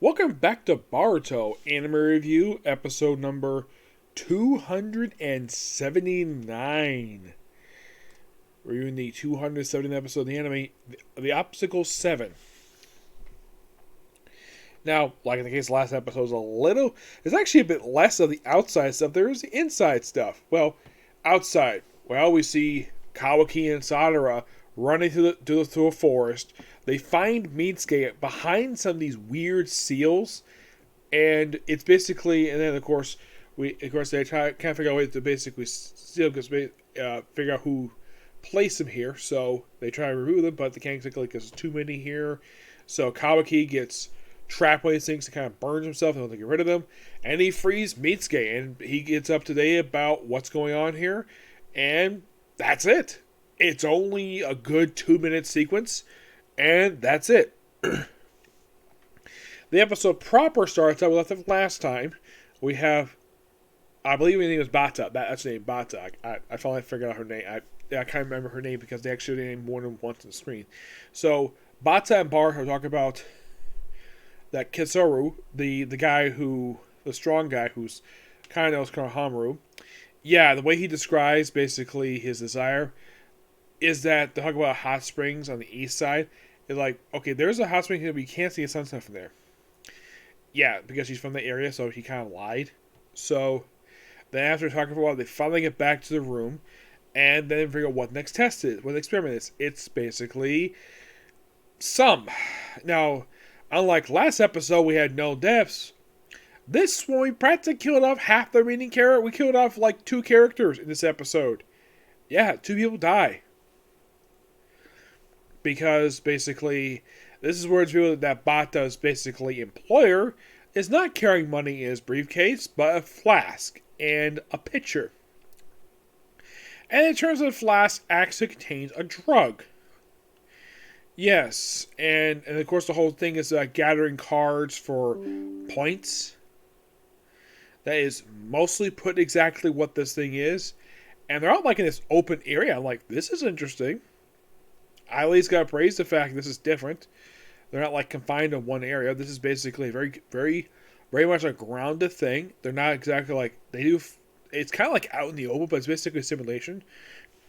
Welcome back to Boruto Anime Review, episode number 279. Reviewing the 270th episode of the anime, The Obstacle 7. Now, like in the case of the last episode, there's actually a bit less of the outside stuff. There is the inside stuff. Well, outside, we see Kawaki and Sadara running through a forest. They find Mitsuke behind some of these weird seals, and it's basically, and then of course they can't figure out a way to basically steal figure out who placed them here. So they try to remove them, but they can't because there's too many here. So Kawaki gets trapped by these things and kind of burns himself and to get rid of them, and he frees Mitsuke, and he gets up to date about what's going on here, and that's it. It's only a good 2-minute sequence. And that's it. The episode proper starts out with left last time. We have, I believe her name is Bata. That's her name, Bata. I finally figured out her name. I can't remember her name because they actually named more than once on the screen. So Bata and Bart are talking about that Kizaru, the strong guy who's kind of knows Konohamaru. Yeah, the way he describes basically his desire is that they talk about hot springs on the east side. It's like, okay, there's a hot spring here, but you can't see a sunset from there. Yeah, because he's from the area, so he kind of lied. So then after talking for a while, they finally get back to the room, and then figure out what the next test is, what the experiment is. It's basically some. Now, unlike last episode, we had no deaths. This one, we practically killed off half the remaining character. We killed off like 2 characters in this episode. Yeah, 2 people die. Because basically, this is where it's revealed that Bata's basically employer is not carrying money in his briefcase, but a flask and a pitcher. And it turns out the flask actually contains a drug. Yes, and of course the whole thing is gathering cards for points. That is mostly put exactly what this thing is. And they're out like in this open area. I'm like, this is interesting. I at least gotta praise the fact this is different. They're not like confined to one area. This is basically very, very, very much a grounded thing. They're not exactly like they do. It's kind of like out in the open, but it's basically a simulation.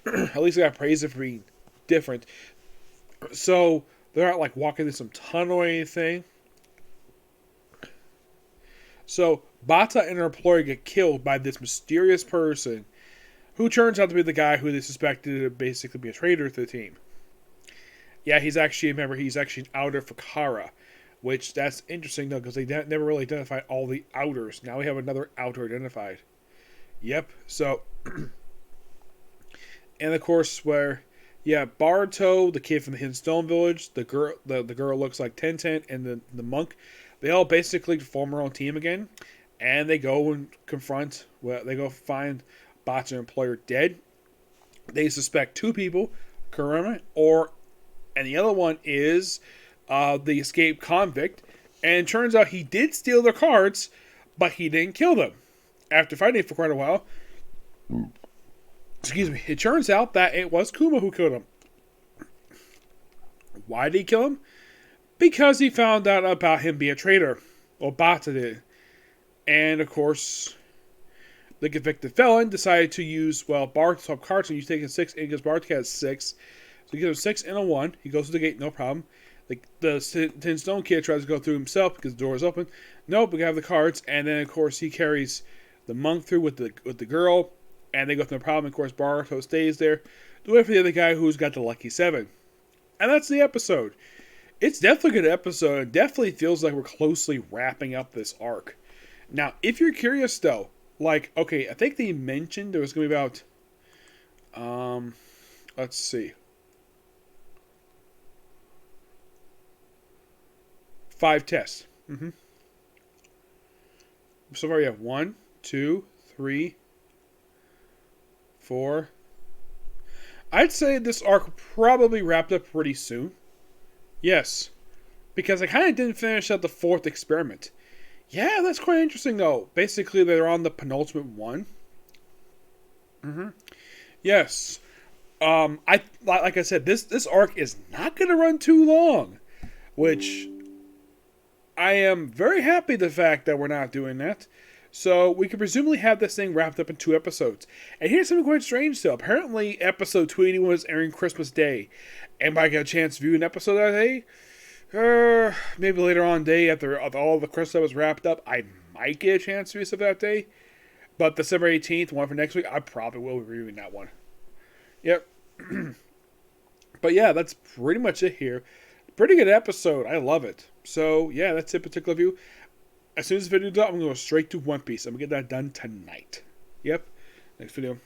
At least I gotta praise it for being different. So they're not like walking through some tunnel or anything. So Bata and her employer get killed by this mysterious person, who turns out to be the guy who they suspected to basically be a traitor to the team. Yeah, he's actually an outer for Kara, which that's interesting though, because they never really identified all the outers. Now we have another outer identified. Yep. So, and of course, Boruto, the kid from the Hidden Stone Village, the girl looks like Tenten, and the monk, they all basically form their own team again, and they go and they go find Bata's employer dead. They suspect 2 people, Kurama and the other one is the escaped convict. And it turns out he did steal their cards, but he didn't kill them. After fighting for quite a while, it turns out that it was Kuma who killed him. Why did he kill him? Because he found out about him being a traitor. Well, Bata did. And of course, the convicted felon decided to use, Bart's top cards, and you take a 6, and because Bart has 6. So he gives him 6 and a 1. He goes to the gate, no problem. The Tin Stone Kid tries to go through himself because the door is open. Nope, we have the cards. And then, of course, he carries the monk through with the girl. And they go through no problem. Of course, Boruto stays there to wait for the other guy who's got the lucky 7. And that's the episode. It's definitely a good episode. It definitely feels like we're closely wrapping up this arc. Now, if you're curious, though, I think they mentioned there was going to be about, let's see. 5 tests. So far, you have 1, 2, 3, 4. I'd say this arc probably wrapped up pretty soon. Yes. Because I kind of didn't finish out the 4th experiment. Yeah, that's quite interesting, though. Basically, they're on the penultimate one. Yes. Like I said, this arc is not going to run too long. Which I am very happy the fact that we're not doing that. So we could presumably have this thing wrapped up in 2 episodes. And here's something quite strange though. Apparently episode 281 was airing Christmas Day. Anybody get a chance to view an episode that day? Maybe later on day after all the Christmas was wrapped up, I might get a chance to view stuff that day. But December 18th, one for next week, I probably will be reviewing that one. Yep. But yeah, that's pretty much it here. Pretty good episode. I love it. So yeah, that's it. Particular view. As soon as the video's done, I'm going to go straight to One Piece. I'm going to get that done tonight. Yep. Next video.